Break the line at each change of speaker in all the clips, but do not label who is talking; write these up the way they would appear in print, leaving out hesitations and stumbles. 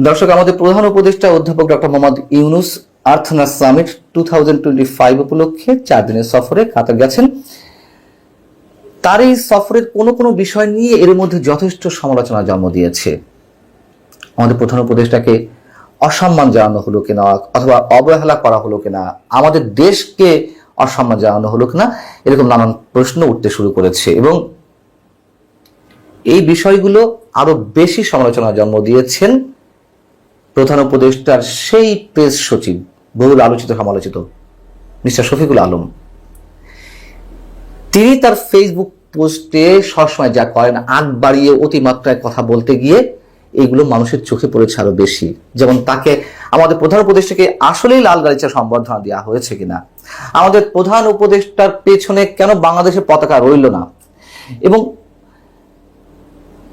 দর্শক, আমাদের প্রধান উপদেষ্টা অধ্যাপক ডক্টর মোহাম্মদ ইউনূস আর্থনা সামিট 2025 উপলক্ষে 4 দিনের সফরে কাতার গেছেন। তার এই সফরের কোনো বিষয় নিয়ে এর মধ্যে যথেষ্ট সমালোচনা জন্ম দিয়েছে। আমাদের প্রধান উপদেষ্টাকে অসম্মান জানানো হলো কিনা, অথবা অবহেলা করা হলো কিনা, আমাদের দেশকে অসম্মান জানানো হলো কিনা, এরকম নানান প্রশ্ন উঠতে শুরু করেছে এবং এই বিষয়গুলো আরো বেশি সমালোচনা জন্ম দিয়েছেন প্রধান উপদেষ্টার সেই প্রেস সচিব, বহুল আলোচিত সমালোচিত মিস্টার শফিকুল আলম। তিনি তার ফেসবুক পোস্টে সবসময় যা করেন, আগ বাড়িয়ে অতিমাত্রায় কথা বলতে গিয়ে এগুলো মানুষের চোখে পড়েছে আরো বেশি। যেমন তাকে, আমাদের প্রধান উপদেষ্টাকে আসলেই লাল গালিচা সম্বর্ধনা দেওয়া হয়েছে কিনা, আমাদের প্রধান উপদেষ্টার পেছনে কেন বাংলাদেশের পতাকা রইল না, এবং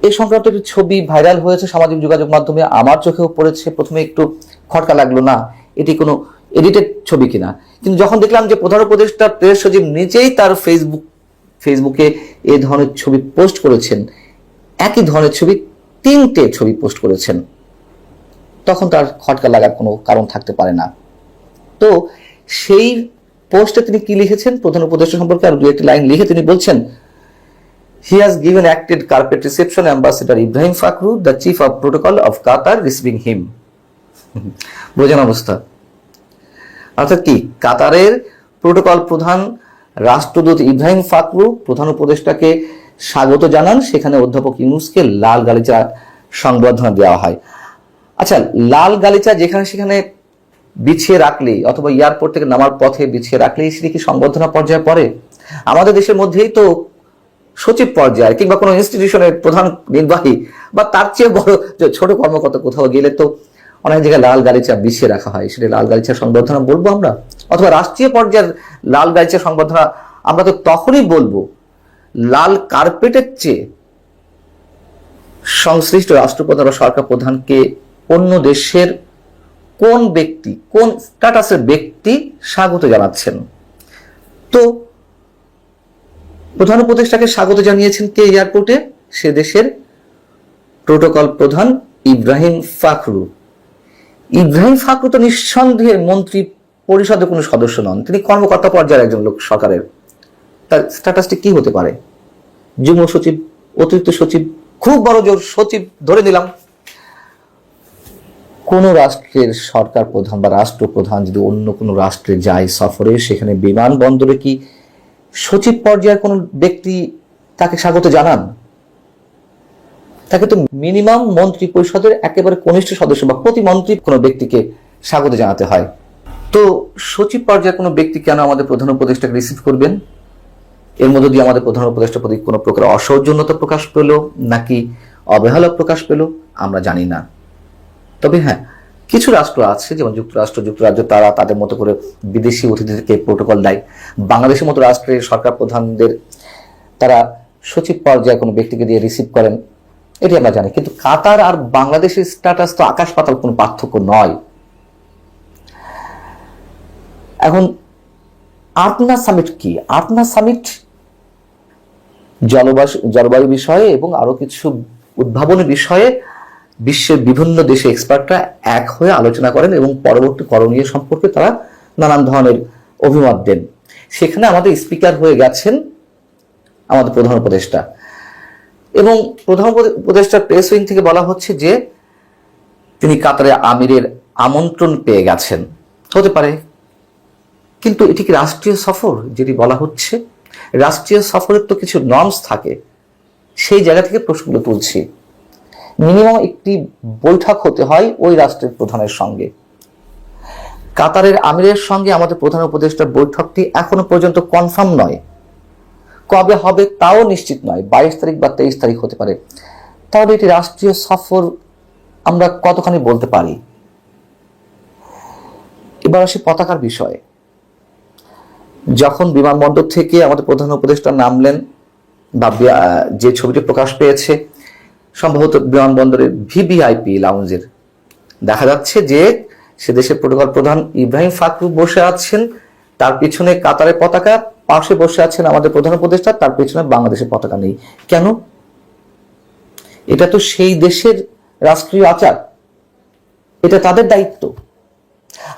এই সংক্রান্ত একটি ছবি ভাইরাল হয়েছে সামাজিক যোগাযোগ মাধ্যমে। আমার চোখেও পড়েছে, প্রথমে একটু খটকা লাগলো, না এটি কোনো এডিটেড ছবি কিনা। কিন্তু যখন দেখলাম যে প্রধান উপদেষ্টা প্রেস সচিব নিজেই তার ফেসবুকে এই ধরনের ছবি পোস্ট করেছেন, একই ধরনের ছবি 3টে ছবি পোস্ট করেছেন, তখন তার খটকা লাগার কোনো কারণ থাকতে পারে না। তো সেই পোস্টে তিনি কি লিখেছেন, প্রধান উপদেষ্টা সম্পর্কে আর 2-1 লাইন লিখে তিনি বলছেন, He has given acted carpet reception Ambassador Ibrahim Fakhru, the Chief of Protocol of Qatar, receiving him. বোঝান অবস্থা। অর্থাৎ কি, কাতারের প্রোটোকল প্রধান রাষ্ট্রদূত ইব্রাহিম ফাখরু প্রধান উপদেষ্টাকে স্বাগত জানান, সেখানে অধ্যাপক ইউনূসকে লাল গালিচা সংবর্ধনা দেওয়া হয়। আচ্ছা, লাল গালিচা যেখানে সেখানে বিছিয়ে রাখলেই, অথবা এয়ারপোর্ট থেকে নামার পথে বিছিয়ে রাখলেই সেটি কি সংবর্ধনা পর্যায়ে পড়ে? আমাদের দেশের মধ্যেই তো সচিব পর্যায়ে কিংবা কোনো ইনস্টিটিউশনের প্রধান নির্বাহী বা তার চেয়ে বড় ছোট কর্মকর্তা কোথাও গেলে তো অনেক জায়গায় লাল গালিচা বিছিয়ে রাখা হয়, সেটা লাল গালিচা সংবর্ধনা বলবো আমরা? অথবা রাষ্ট্রীয় পর্যায়ের লাল গালিচা সংবর্ধনা আমরা তো তখনই বলবো লাল কার্পেটের চেয়ে সংশ্লিষ্ট রাষ্ট্রপ্রধান বা সরকার প্রধানকে অন্য দেশের কোন ব্যক্তি, কোন স্ট্যাটাসের ব্যক্তি স্বাগত জানাচ্ছেন। তো প্রধান উপদেষ্টাকে স্বাগত জানিয়েছেন কে এয়ারপোর্টে? সে দেশের প্রোটোকল প্রধান ইব্রাহিম ফাখরু। ইব্রাহিম ফাখরু তো নিঃসন্দেহে মন্ত্রী পরিষদের কোনো সদস্য নন, তিনি কর্মকর্তা পর্যায়ের একজন লোক সরকারের। তার স্ট্যাটাসটি কি হতে পারে? যুগ্ম সচিব, অতিরিক্ত সচিব, খুব বড় জোর সচিব ধরে নিলাম। কোন রাষ্ট্রের সরকার প্রধান বা রাষ্ট্রপ্রধান যদি অন্য কোনো রাষ্ট্রে যায় সফরে, সেখানে বিমানবন্দরে কি সচিব পর্যায়ের কোন ব্যক্তি তাকে স্বাগত জানান? তাকে তো মিনিমাম মন্ত্রী পরিষদের একেবারে কনিষ্ঠ সদস্য বা প্রতিমন্ত্রী কোনো ব্যক্তিকে স্বাগত জানাতে হয়। তো সচিব পর্যায়ের কোনো ব্যক্তি কেন আমাদের প্রধান উপদেষ্টাকে রিসিভ করবেন? এর মধ্যে দিয়ে আমাদের প্রধান উপদেষ্টার প্রতি কোনো প্রকার অসৌজন্যতা প্রকাশ পেল নাকি অবহেলা প্রকাশ পেল আমরা জানি না। তবে হ্যাঁ, কিছু রাষ্ট্র আছে, যেমন যুক্তরাজ্য, তারা তাদের মতো করে বিদেশি অতিথিদেরকে প্রোটোকল দেয়। বাংলাদেশের মতো রাষ্ট্রের সরকার প্রধানদের তারা সচিব পর্যায়ে কোনো ব্যক্তিকে দিয়ে রিসিভ করেন, এটি আমরা জানি। কিন্তু কাতার আর বাংলাদেশের স্ট্যাটাস তো আকাশ পাতাল কোনো পার্থক্য নয়। এখন আর্থনা সামিট কি? আর্থনা সামিট জলবায়ু বিষয়ে এবং আরো কিছু উদ্ভাবনী বিষয়ে বিশ্বের বিভিন্ন দেশে এক্সপার্টরা এক হয়ে আলোচনা করেন এবং পরবর্তী করণীয় সম্পর্কে তারা নানান ধরনের অভিমত দেন। সেখানে আমাদের স্পিকার হয়ে গেছেন আমাদের প্রধান উপদেষ্টা, এবং প্রধান উপদেষ্টার প্রেস উইং থেকে বলা হচ্ছে যে তিনি কাতারে আমিরের আমন্ত্রণ পেয়ে গেছেন। হতে পারে, কিন্তু এটি কি রাষ্ট্রীয় সফর যেটি বলা হচ্ছে? রাষ্ট্রীয় সফরের তো কিছু নর্মস থাকে, সেই জায়গা থেকে প্রশ্নগুলো তুলছি। মিনিমাম একটি বৈঠক হতে হয় ওই রাষ্ট্রের প্রধানের সঙ্গে। কাতারের আমিরের সঙ্গে আমাদের প্রধান উপদেষ্টার বৈঠকটি এখনো পর্যন্ত কনফার্ম নয়, কবে হবে তাও নিশ্চিত নয়, 22 তারিখ বা 23 তারিখ হতে পারে। তাহলে এটি রাষ্ট্রীয় সফর আমরা কতখানি বলতে পারি? এবার আসি পতাকার বিষয়ে। যখন বিমানবন্দর থেকে আমাদের প্রধান উপদেষ্টা নামলেন, বা যে ছবিটি প্রকাশ পেয়েছে সম্ভবত বিমানবন্দরের ভিভিআইপি লাউঞ্জের, দেখা যাচ্ছে যে সে দেশের প্রোটোকল প্রধান ইব্রাহিম ফাখরু বসে আছেন, তার পিছনে কাতারের পতাকা, পাশে বসে আছেন আমাদের প্রধান উপদেষ্টা, তার পিছনে বাংলাদেশের পতাকা নেই। কেন? এটা তো সেই দেশের রাষ্ট্রীয় আচার। এটা তাদের দায়িত্ব।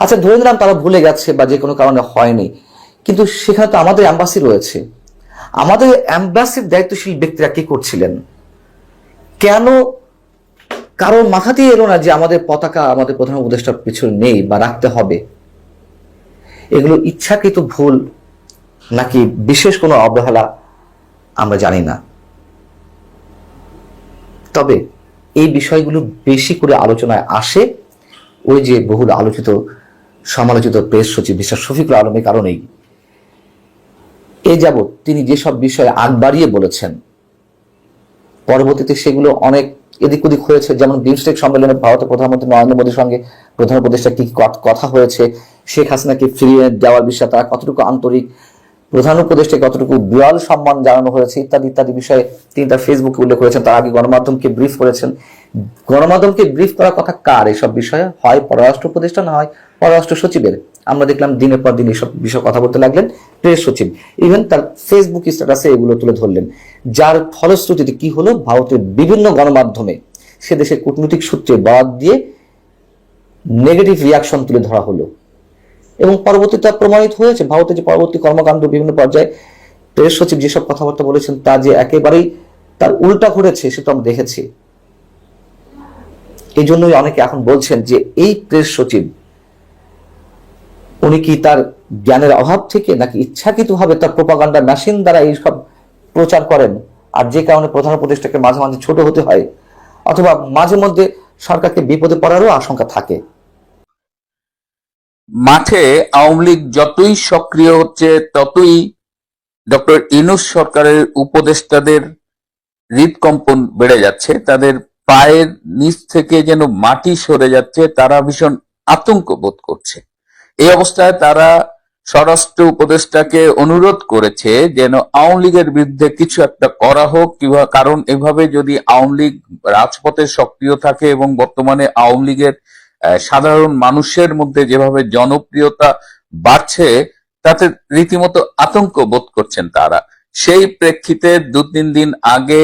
আচ্ছা, ধরে নিলাম তারা ভুলে গেছে বা যে কোনো কারণে হয়নি, কিন্তু সেখানে তো আমাদের অ্যাম্বাসি রয়েছে। আমাদের অ্যাম্বাসির দায়িত্বশীল ব্যক্তিরা কি করছিলেন? কেন কারোর মাথাতেই এলো না যে আমাদের পতাকা আমাদের প্রধান উপদেষ্টার পিছনে নেই বা রাখতে হবে? এগুলো ইচ্ছাকৃত ভুল নাকি বিশেষ কোনো অবহেলা আমরা জানি না। তবে এই বিষয়গুলো বেশি করে আলোচনায় আসে ওই যে বহুল আলোচিত সমালোচিত প্রেস সচিব মিস্টার শফিকুল আলমের কারণেই। এ যাবৎ তিনি যেসব বিষয়ে আগ বাড়িয়ে বলেছেন, পরবর্তীতে সেগুলো অনেক এদিক ওদিক হয়েছে। যেমন বিমস্টেক সম্মেলনে ভারতের প্রধানমন্ত্রী নরেন্দ্র মোদীর সঙ্গে প্রধান উপদেষ্টা কি কথা হয়েছে, শেখ হাসিনাকে ফিরিয়ে দেওয়ার বিষয়ে তারা কতটুকু আন্তরিক, প্রধান উপদেষ্টাকে কতটুকু বিরল সম্মান জানানো হয়েছে ইত্যাদি ইত্যাদি বিষয়ে তিনি তার ফেসবুকে উল্লেখ করেছেন। তার আগে গণমাধ্যমকে ব্রিফ করেছেন। গণমাধ্যমকে ব্রিফ করার কথা কার এসব বিষয়ে? হয় পররাষ্ট্র উপদেষ্টা, না হয় পররাষ্ট্র সচিবের। আমরা দেখলাম দিনের পর দিন এইসব বিষয়ে কথা বলতে লাগলেন প্রেস সচিব। ইভেন তার ফেসবুক স্ট্যাটাসে এগুলো তুলে ধরলেন, যার ফলশ্রুতিতে কি হলো, ভারতের বিভিন্ন গণমাধ্যমে সে দেশের কূটনৈতিক সূত্রে বরাত দিয়ে নেগেটিভ রিয়াকশন তুলে ধরা হলো। এবং পরবর্তীতে প্রমাণিত হয়েছে ভারতের যে পরবর্তী কর্মকাণ্ড বিভিন্ন পর্যায়ে প্রেস সচিব যেসব কথাবার্তা বলেছেন তা যে একেবারেই তার উল্টা ঘটেছে সেটা আমরা দেখেছি। এই জন্যই অনেকে এখন বলছেন যে এই প্রেস সচিব উনি কি তার জ্ঞানের অভাব থেকে নাকি ইচ্ছাকৃতভাবে তার প্রোপাগান্ডা মেশিন দ্বারা এইসব প্রচার করেন, আর যে কারণে প্রধান উপদেষ্টাকে মাঝে মাঝে ছোট হতে হয়, অথবা মাঝে মধ্যে সরকারকে বিপদে পড়ারও আশঙ্কা থাকে।
মাঠে আওয়ামী লীগ যতই সক্রিয় হচ্ছে ততই ডক্টর ইউনূস সরকারের উপদেষ্টাদের হৃদকম্পন বেড়ে যাচ্ছে, তাদের পায়ের নিচ থেকে যেন মাটি সরে যাচ্ছে, তারা ভীষণ আতঙ্ক বোধ করছে। এই অবস্থায় তারা স্বরাষ্ট্র উপদেষ্টাকে অনুরোধ করেছে যেন আওয়ামী লীগের বিরুদ্ধে কিছু একটা করা হোক, কারণ এভাবে যদি আওয়ামী লীগ রাজপথে সক্রিয় থাকে এবং বর্তমানে আওয়ামী লীগের সাধারণ মানুষের মধ্যে যেভাবে জনপ্রিয়তা বাড়ছে তাতে রীতিমতো আতঙ্ক বোধ করছেন তারা। সেই প্রেক্ষিতে 2-3 দিন আগে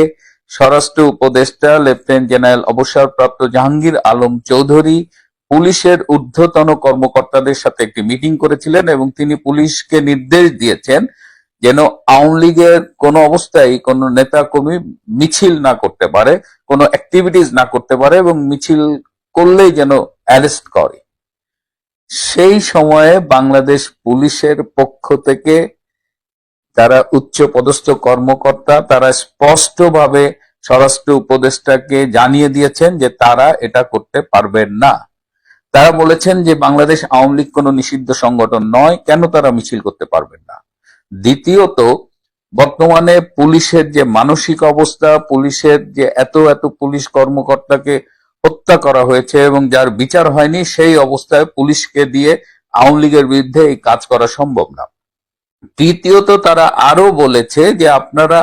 স্বরাষ্ট্র উপদেষ্টা লেফটেন্যান্ট জেনারেল অবসরপ্রাপ্ত জাহাঙ্গীর আলম চৌধুরী পুলিশের ঊর্ধ্বতন কর্মকর্তাদের সাথে একটি মিটিং করেছিলেন এবং তিনি পুলিশকে নির্দেশ দিয়েছেন যেন আওয়ামী লীগের কোনো অবস্থায় কোনো নেতা কর্মী মিছিল না করতে পারে, কোনো অ্যাক্টিভিটিস না করতে পারে এবং মিছিল করলেই যেন অ্যারেস্ট করে। সেই সময়ে বাংলাদেশ পুলিশের পক্ষ থেকে যারা উচ্চ পদস্থ কর্মকর্তা তারা স্পষ্টভাবে স্বরাষ্ট্র উপদেষ্টাকে জানিয়ে দিয়েছেন যে তারা এটা করতে পারবেন না। তারা বলেছেন যে বাংলাদেশ আওয়ামী লীগ কোনো নিষিদ্ধ সংগঠন নয়, কেন তারা মিছিল করতে পারবেন না। দ্বিতীয়ত, বর্তমানে পুলিশের যে মানসিক অবস্থা, পুলিশের যে এত এত পুলিশ কর্মকর্তাকে হত্যা করা হয়েছে এবং যার বিচার হয়নি, সেই অবস্থায় পুলিশকে দিয়ে আওয়ামী লীগের বিরুদ্ধে এই কাজ করা সম্ভব না। তৃতীয়ত, তারা আরো বলেছে যে আপনারা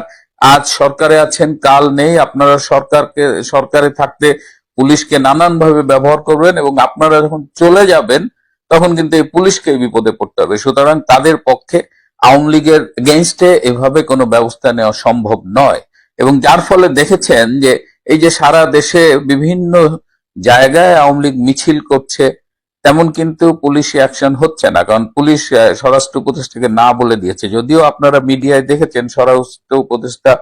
আজ সরকারে আছেন, কাল নেই, আপনারা সরকারে থাকতে পুলিশকে নানানভাবে ব্যবহার করবেন এবং আপনারা যখন চলে যাবেন তখন কিন্তু এই পুলিশকে বিপদে পড়তে হবে। সুতরাং তাদের পক্ষে আওয়ামী লীগের এগেইনস্টে এভাবে কোনো ব্যবস্থা নেওয়া সম্ভব নয়। এবং যার ফলে দেখেছেন যে এই যে সারা দেশে বিভিন্ন জায়গায় আওয়ামী লীগ মিছিল করছে, তেমন কিন্তু পুলিশ অ্যাকশন হচ্ছে না, কারণ পুলিশ স্বরাষ্ট্র উপদেষ্টাকে না বলে দিয়েছে। যদিও আপনারা মিডিয়ায় দেখেছেন স্বরাষ্ট্র উপদেষ্টা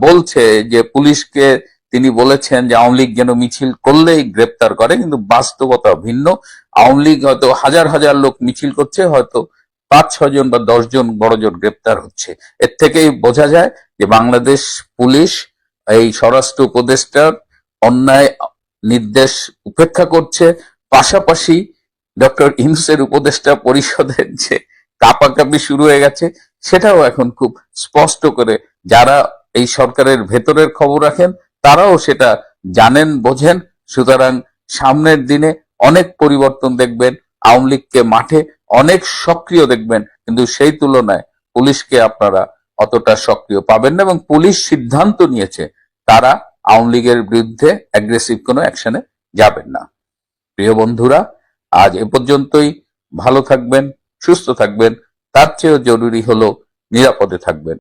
বলছে যে পুলিশকে তিনি বলেছেন যে আওয়ামী লীগ যেন মিছিল করলেই গ্রেপ্তার করে, কিন্তু বাস্তবতা ভিন্ন। আওয়ামী লীগ হয়তো হাজার হাজার লোক মিছিল করছে, হয়তো 5-6 জন বা 10 জন বড়জোর গ্রেপ্তার হচ্ছে। এর থেকেই বোঝা যায় যে বাংলাদেশ পুলিশ এই স্বরাষ্ট্র উপদেষ্টার অন্যায় নির্দেশ উপেক্ষা করছে। পাশাপাশি ডক্টর ইউনূসের উপদেষ্টা পরিষদের যে কাপাকাপি শুরু হয়ে গেছে সেটাও এখন খুব স্পষ্ট করে যারা এই সরকারের ভেতরের খবর রাখেন তারাও সেটা জানেন, বোঝেন। সুতরাং সামনের দিনে অনেক পরিবর্তন দেখবেন, আওয়ামী লীগকে মাঠে অনেক সক্রিয় দেখবেন, কিন্তু সেই তুলনায় পুলিশকে আপনারা অতটা সক্রিয় পাবেন না। এবং পুলিশ সিদ্ধান্ত নিয়েছে তারা আওয়ামী লীগের বিরুদ্ধে অ্যাগ্রেসিভ কোনো অ্যাকশনে যাবেন না। প্রিয় বন্ধুরা, আজ এ পর্যন্তই। ভালো থাকবেন, সুস্থ থাকবেন, তার চেয়েও জরুরি হলো নিরাপদে থাকবেন।